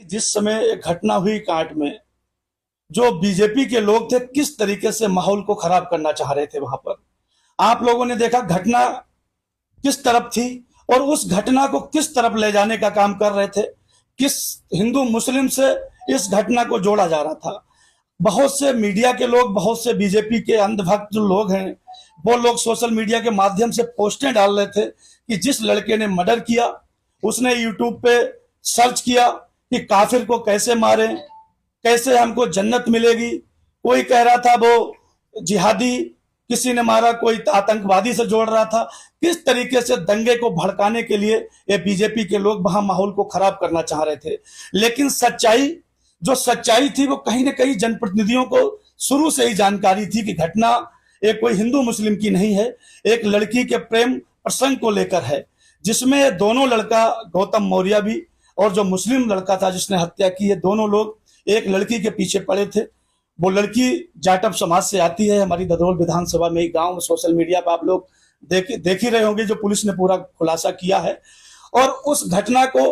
जिस समय एक घटना हुई कांट में, जो बीजेपी के लोग थे किस तरीके से माहौल को खराब करना चाह रहे थे वहां पर। आप लोगों ने देखा घटना किस तरफ थी और उस घटना को किस तरफ ले जाने का काम कर रहे थे, किस हिंदू मुस्लिम से इस घटना को जोड़ा जा रहा था। बहुत से मीडिया के लोग, बहुत से बीजेपी के अंधभक्त जो लोग हैं, वो लोग सोशल मीडिया के माध्यम से पोस्टें डाल रहे थे कि जिस लड़के ने मर्डर किया उसने यूट्यूब पे सर्च किया कि काफिर को कैसे मारे, कैसे हमको जन्नत मिलेगी। कोई कह रहा था वो जिहादी किसी ने मारा, कोई आतंकवादी से जोड़ रहा था। किस तरीके से दंगे को भड़काने के लिए ये बीजेपी के लोग वहां माहौल को खराब करना चाह रहे थे। लेकिन सच्चाई थी वो कहीं ना कहीं जनप्रतिनिधियों को शुरू से ही जानकारी थी कि घटना एक कोई हिंदू मुस्लिम की नहीं है, एक लड़की के प्रेम प्रसंग को लेकर है, जिसमें दोनों लड़का गौतम मौर्य भी और जो मुस्लिम लड़का था जिसने हत्या की है, दोनों लोग एक लड़की के पीछे पड़े थे। वो लड़की जाटव समाज से आती है। हमारी ददरोल विधानसभा में, गांव में, सोशल मीडिया पर आप लोग देख ही रहे होंगे जो पुलिस ने पूरा खुलासा किया है। और उस घटना को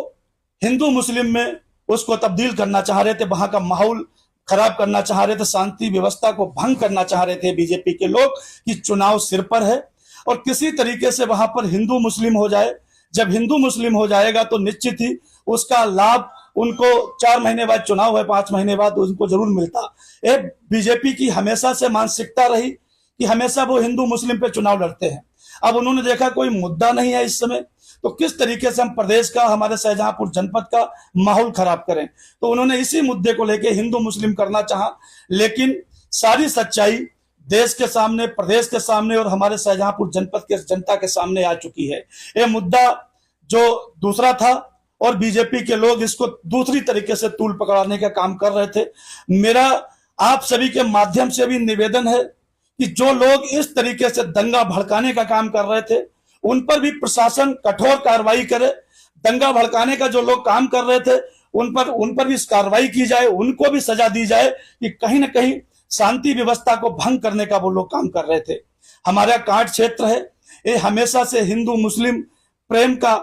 हिंदू मुस्लिम में उसको तब्दील करना चाह रहे थे, वहां का माहौल खराब करना चाह रहे थे, शांति व्यवस्था को भंग करना चाह रहे थे बीजेपी के लोग कि चुनाव सिर पर है और किसी तरीके से वहां पर हिंदू मुस्लिम हो जाए। जब हिंदू मुस्लिम हो जाएगा तो निश्चित ही उसका लाभ उनको 4 महीने बाद चुनाव है, 5 महीने बाद उनको जरूर मिलता। एक बीजेपी की हमेशा से मानसिकता रही कि हमेशा वो हिंदू मुस्लिम पे चुनाव लड़ते हैं। अब उन्होंने देखा कोई मुद्दा नहीं है इस समय, तो किस तरीके से हम प्रदेश का, हमारे शाहजहांपुर जनपद का माहौल खराब करें, तो उन्होंने इसी मुद्दे को लेकर हिंदू मुस्लिम करना चाहा। लेकिन सारी सच्चाई देश के सामने, प्रदेश के सामने और हमारे शाहजहांपुर जनपद के जनता के सामने आ चुकी है। यह मुद्दा जो दूसरा था और बीजेपी के लोग इसको दूसरी तरीके से तूल पकड़ाने का काम कर रहे थे। मेरा आप सभी के माध्यम से भी निवेदन है कि जो लोग इस तरीके से दंगा भड़काने का काम कर रहे थे उन पर भी प्रशासन कठोर कार्रवाई करे। दंगा भड़काने का जो लोग काम कर रहे थे उन पर भी कार्रवाई की जाए, उनको भी सजा दी जाए कि कहीं ना कहीं शांति व्यवस्था को भंग करने का वो लोग काम कर रहे थे। हमारा कांट क्षेत्र है, ये हमेशा से हिंदू मुस्लिम प्रेम का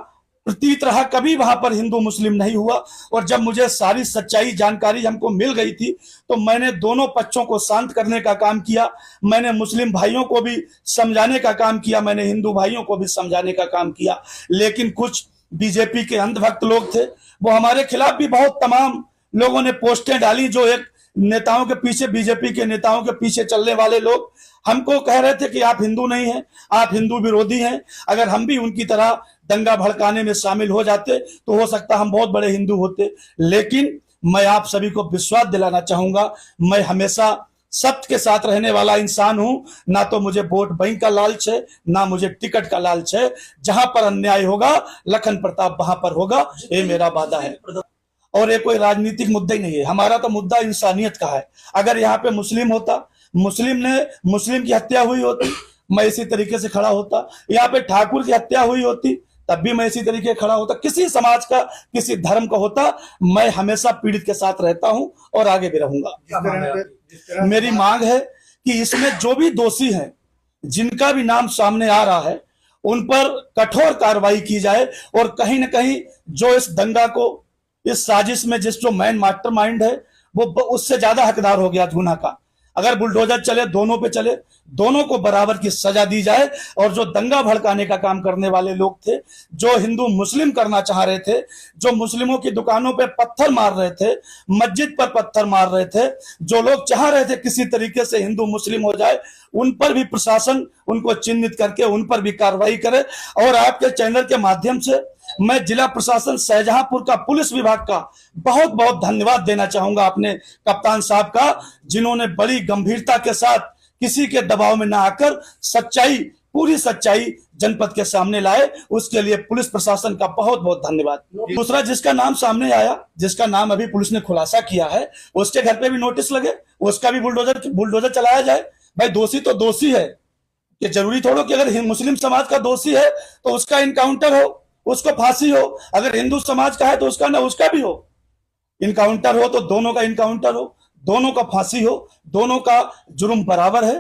प्रतीत रहा, कभी वहां पर हिंदू मुस्लिम नहीं हुआ। और जब मुझे सारी सच्चाई जानकारी हमको मिल गई थी तो मैंने दोनों पक्षों को शांत करने का काम किया। मैंने मुस्लिम भाइयों को भी समझाने का काम किया, मैंने हिंदू भाइयों को भी समझाने का काम किया। लेकिन कुछ बीजेपी के अंधभक्त लोग थे, वो हमारे खिलाफ भी बहुत तमाम लोगों ने पोस्टें डाली। जो एक नेताओं के पीछे, बीजेपी के नेताओं के पीछे चलने वाले लोग हमको कह रहे थे कि आप हिंदू नहीं हैं, आप हिंदू विरोधी हैं। अगर हम भी उनकी तरह दंगा भड़काने में शामिल हो जाते तो हो सकता हम बहुत बड़े हिंदू होते। लेकिन मैं आप सभी को विश्वास दिलाना चाहूंगा, मैं हमेशा सत्य के साथ रहने वाला इंसान हूं। ना तो मुझे वोट बैंक का लालच है, ना मुझे टिकट का लालच है। जहां पर अन्याय होगा लखन प्रताप वहां पर होगा, ये मेरा वादा है। और ये कोई राजनीतिक मुद्दा ही नहीं है, हमारा तो मुद्दा इंसानियत का है। अगर यहाँ पे मुस्लिम होता, मुस्लिम की हत्या हुई होती, मैं इसी तरीके से खड़ा होता। यहाँ पे ठाकुर की हत्या हुई होती तब भी मैं इसी तरीके खड़ा होता। किसी समाज का, किसी धर्म का होता, मैं हमेशा पीड़ित के साथ रहता हूं और आगे भी रहूंगा। मेरी मांग है कि इसमें जो भी दोषी हैं, जिनका भी नाम सामने आ रहा है, उन पर कठोर कार्रवाई की जाए। और कहीं ना कहीं जो इस दंगा को, इस साजिश में जो मैन मास्टरमाइंड है, वो उससे ज्यादा हकदार हो गया गुनाह का। अगर बुलडोजर चले, दोनों पे चले, दोनों को बराबर की सजा दी जाए। और जो दंगा भड़काने का काम करने वाले लोग थे, जो हिंदू मुस्लिम करना चाह रहे थे, जो मुस्लिमों की दुकानों पे पत्थर मार रहे थे, मस्जिद पर पत्थर मार रहे थे, जो लोग चाह रहे थे किसी तरीके से हिंदू मुस्लिम हो जाए, उन पर भी प्रशासन उनको चिन्हित करके उन पर भी कार्रवाई करे। और आपके चैनल के माध्यम से मैं जिला प्रशासन शाहजहांपुर का, पुलिस विभाग का बहुत बहुत धन्यवाद देना चाहूंगा अपने कप्तान साहब का, जिन्होंने बड़ी गंभीरता के साथ किसी के दबाव में ना आकर सच्चाई, पूरी सच्चाई जनपद के सामने लाए। उसके लिए पुलिस प्रशासन का बहुत बहुत धन्यवाद। दूसरा, जिसका नाम सामने आया, जिसका नाम अभी पुलिस ने खुलासा किया है, उसके घर पे भी नोटिस लगे, उसका भी बुलडोजर चलाया जाए। भाई दोषी तो दोषी है, ये जरूरी थोड़ा कि अगर मुस्लिम समाज का दोषी है तो उसका इनकाउंटर हो, उसको फांसी हो। अगर हिंदू समाज का है तो उसका ना, उसका भी हो इनकाउंटर हो, तो दोनों का इनकाउंटर हो, दोनों का फांसी हो। दोनों का जुर्म बराबर है,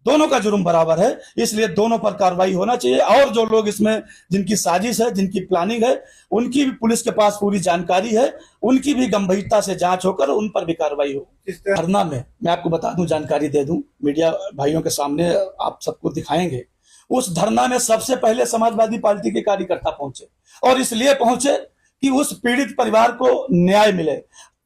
दोनों का जुर्म बराबर है, इसलिए दोनों पर कार्रवाई होना चाहिए। और जो लोग इसमें जिनकी साजिश है, जिनकी प्लानिंग है, उनकी भी पुलिस के पास पूरी जानकारी है, उनकी भी गंभीरता से जांच होकर उन पर भी कार्रवाई हो। धरना में मैं आपको बता दूं, जानकारी दे दूं, मीडिया भाइयों के सामने आप सबको दिखाएंगे। उस धरना में सबसे पहले समाजवादी पार्टी के कार्यकर्ता पहुंचे, और इसलिए पहुंचे कि उस पीड़ित परिवार को न्याय मिले।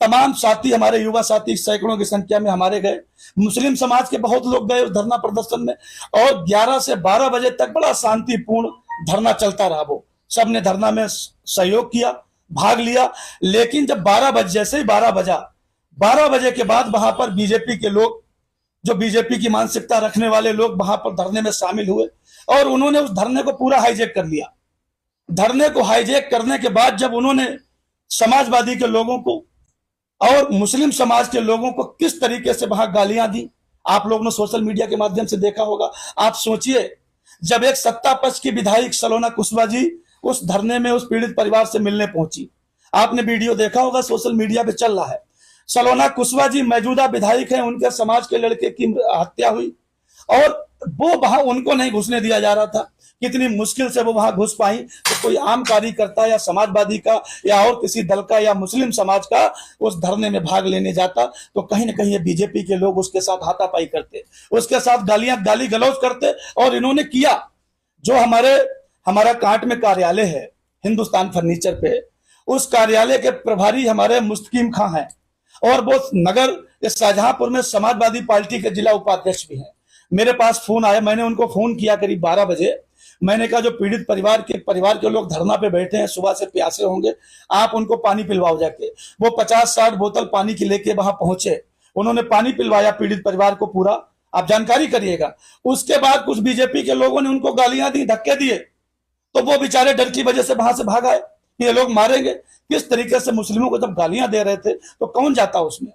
तमाम साथी, हमारे युवा साथी सैकड़ों की संख्या में हमारे गए, मुस्लिम समाज के बहुत लोग गए उस धरना प्रदर्शन में, और 11 से 12 बजे तक बड़ा शांतिपूर्ण धरना चलता रहा। वो सबने धरना में सहयोग किया, भाग लिया। लेकिन जब 12 बजे, जैसे ही 12 बजा, 12 बजे के बाद वहां पर बीजेपी के लोग, जो बीजेपी की मानसिकता रखने वाले लोग वहां पर धरने में शामिल हुए, और उन्होंने उस धरने को पूरा हाईजैक कर लिया। धरने को हाईजैक करने के बाद जब उन्होंने समाजवादी के लोगों को और मुस्लिम समाज के लोगों को किस तरीके से वहां गालियां दी, आप लोगों ने सोशल मीडिया के माध्यम से देखा होगा। आप सोचिए, जब एक सत्ता पक्ष की विधायक सलोना कुशवाहा जी उस धरने में उस पीड़ित परिवार से मिलने पहुंची, आपने वीडियो देखा होगा, सोशल मीडिया पे चल रहा है। सलोना कुशवाहा जी मौजूदा विधायक हैं, उनके समाज के लड़के की हत्या हुई, और वो वहां उनको नहीं घुसने दिया जा रहा था। कितनी मुश्किल से वो वहां घुस पाई। तो कोई आम कार्यकर्ता या समाजवादी का या और किसी दल का या मुस्लिम समाज का उस धरने में भाग लेने जाता, तो कहीं ना कहीं ये बीजेपी के लोग उसके साथ हाथापाई करते, उसके साथ गाली गलौज करते। और इन्होंने किया, जो हमारा कांट में कार्यालय है हिंदुस्तान फर्नीचर पे, उस कार्यालय के प्रभारी हमारे मुस्तकीम खां हैं, और वो नगर शाहजहांपुर में समाजवादी पार्टी के जिला उपाध्यक्ष भी हैं। मेरे पास फोन आया, मैंने उनको फोन किया करीब 12 बजे। मैंने कहा, जो पीड़ित परिवार के लोग धरना पे बैठे हैं, सुबह से प्यासे होंगे, आप उनको पानी पिलवाओ जाके। वो 50-60 बोतल पानी की लेके वहां पहुंचे, उन्होंने पानी पिलवाया पीड़ित परिवार को पूरा, आप जानकारी करिएगा। उसके बाद कुछ बीजेपी के लोगों ने उनको गालियां दी, धक्के दिए, तो वो बेचारे डर की वजह से वहां से भाग आए, ये लोग मारेंगे। किस तरीके से मुस्लिमों को जब गालियां दे रहे थे तो कौन जाता उसमें।